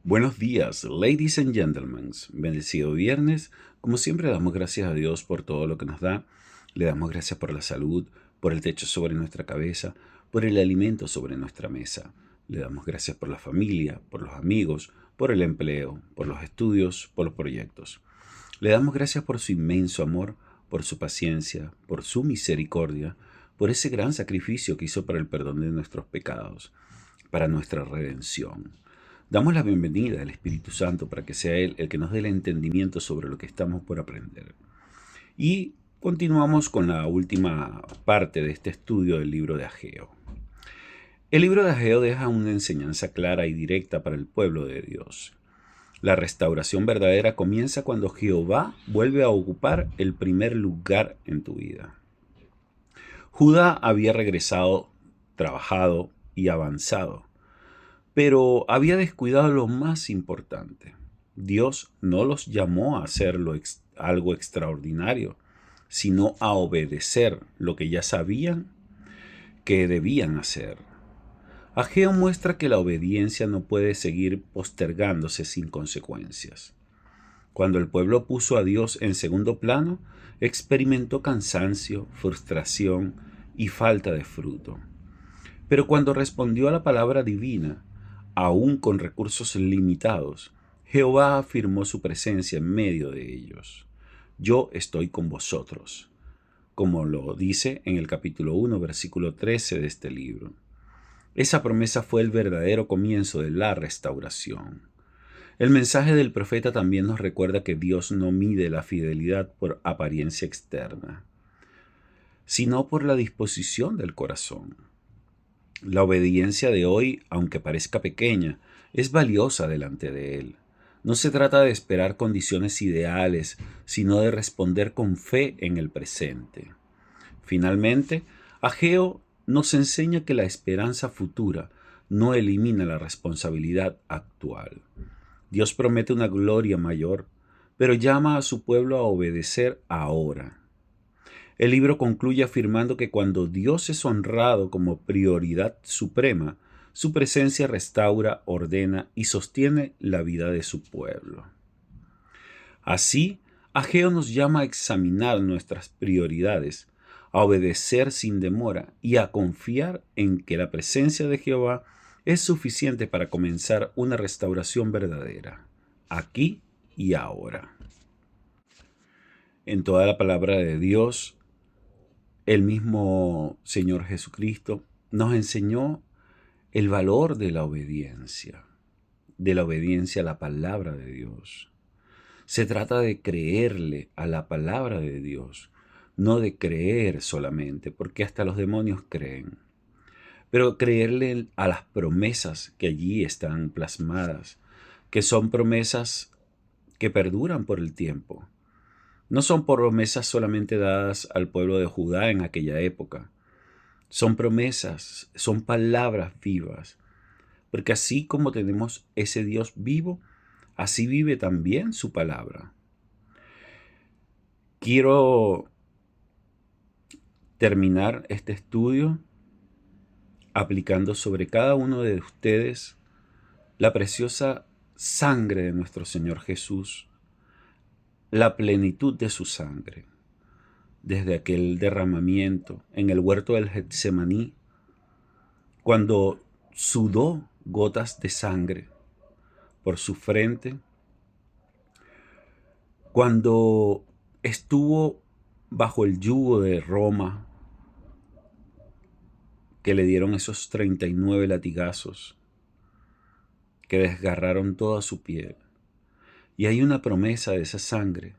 Buenos días, ladies and gentlemen. Bendecido viernes. Como siempre, damos gracias a Dios por todo lo que nos da. Le damos gracias por la salud, por el techo sobre nuestra cabeza, por el alimento sobre nuestra mesa. Le damos gracias por la familia, por los amigos, por el empleo, por los estudios, por los proyectos. Le damos gracias por su inmenso amor, por su paciencia, por su misericordia, por ese gran sacrificio que hizo para el perdón de nuestros pecados, para nuestra redención. Damos la bienvenida al Espíritu Santo para que sea Él el que nos dé el entendimiento sobre lo que estamos por aprender. Y continuamos con la última parte de este estudio del libro de Ageo. El libro de Ageo deja una enseñanza clara y directa para el pueblo de Dios. La restauración verdadera comienza cuando Jehová vuelve a ocupar el primer lugar en tu vida. Judá había regresado, trabajado y avanzado, pero había descuidado lo más importante. Dios no los llamó a hacer algo extraordinario, sino a obedecer lo que ya sabían que debían hacer. Ageo muestra que la obediencia no puede seguir postergándose sin consecuencias. Cuando el pueblo puso a Dios en segundo plano, experimentó cansancio, frustración y falta de fruto. Pero cuando respondió a la palabra divina, aún con recursos limitados, Jehová afirmó su presencia en medio de ellos. Yo estoy con vosotros, como lo dice en el capítulo 1, versículo 13 de este libro. Esa promesa fue el verdadero comienzo de la restauración. El mensaje del profeta también nos recuerda que Dios no mide la fidelidad por apariencia externa, sino por la disposición del corazón. La obediencia de hoy, aunque parezca pequeña, es valiosa delante de Él. No se trata de esperar condiciones ideales, sino de responder con fe en el presente. Finalmente, Ageo nos enseña que la esperanza futura no elimina la responsabilidad actual. Dios promete una gloria mayor, pero llama a su pueblo a obedecer ahora. El libro concluye afirmando que cuando Dios es honrado como prioridad suprema, su presencia restaura, ordena y sostiene la vida de su pueblo. Así, Ageo nos llama a examinar nuestras prioridades, a obedecer sin demora y a confiar en que la presencia de Jehová es suficiente para comenzar una restauración verdadera, aquí y ahora. En toda la palabra de Dios, el mismo Señor Jesucristo nos enseñó el valor de la obediencia a la palabra de Dios. Se trata de creerle a la palabra de Dios, no de creer solamente, porque hasta los demonios creen, pero creerle a las promesas que allí están plasmadas, que son promesas que perduran por el tiempo. No son promesas solamente dadas al pueblo de Judá en aquella época. Son promesas, son palabras vivas. Porque así como tenemos ese Dios vivo, así vive también su palabra. Quiero terminar este estudio aplicando sobre cada uno de ustedes la preciosa sangre de nuestro Señor Jesús, la plenitud de su sangre, desde aquel derramamiento en el huerto del Getsemaní, cuando sudó gotas de sangre por su frente, cuando estuvo bajo el yugo de Roma, que le dieron esos 39 latigazos que desgarraron toda su piel. Y hay una promesa de esa sangre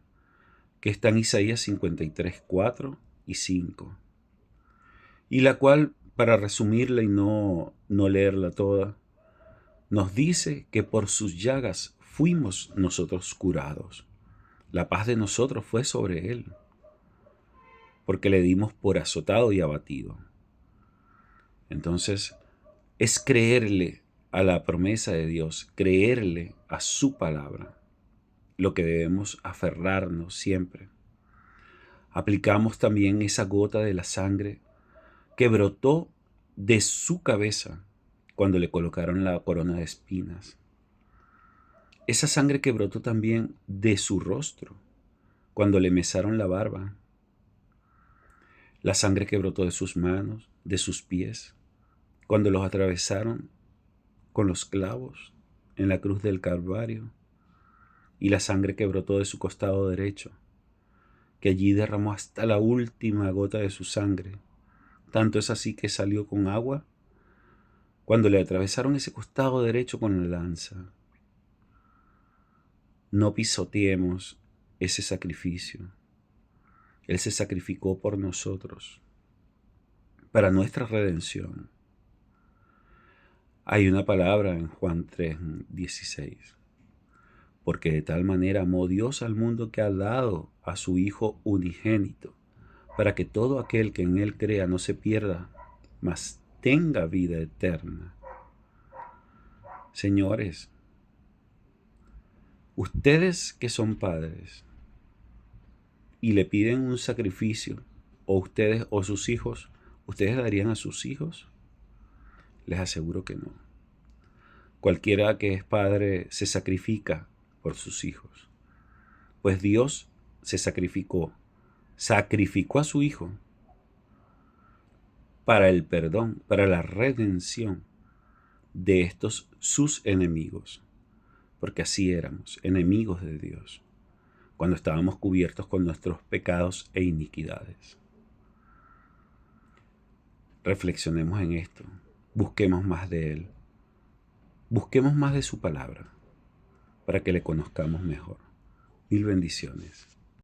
que está en Isaías 53, 4 y 5, y la cual, para resumirla y no leerla toda, nos dice que por sus llagas fuimos nosotros curados. La paz de nosotros fue sobre él, porque le dimos por azotado y abatido. Entonces, es creerle a la promesa de Dios, creerle a su palabra, lo que debemos aferrarnos siempre. Aplicamos también esa gota de la sangre que brotó de su cabeza cuando le colocaron la corona de espinas. Esa sangre que brotó también de su rostro cuando le mesaron la barba. La sangre que brotó de sus manos, de sus pies, cuando los atravesaron con los clavos en la cruz del Calvario. Y la sangre que brotó de su costado derecho, que allí derramó hasta la última gota de su sangre. Tanto es así que salió con agua cuando le atravesaron ese costado derecho con la lanza. No pisoteemos ese sacrificio. Él se sacrificó por nosotros, para nuestra redención. Hay una palabra en Juan 3:16. Porque de tal manera amó Dios al mundo que ha dado a su Hijo unigénito, para que todo aquel que en Él crea no se pierda, mas tenga vida eterna. Señores, ustedes que son padres y le piden un sacrificio, o ustedes o sus hijos, ¿ustedes darían a sus hijos? Les aseguro que no. Cualquiera que es padre se sacrifica por sus hijos, pues Dios se sacrificó a su Hijo para el perdón, para la redención de estos sus enemigos, porque así éramos, enemigos de Dios, cuando estábamos cubiertos con nuestros pecados e iniquidades. Reflexionemos en esto, busquemos más de Él, busquemos más de su palabra, para que le conozcamos mejor. Mil bendiciones.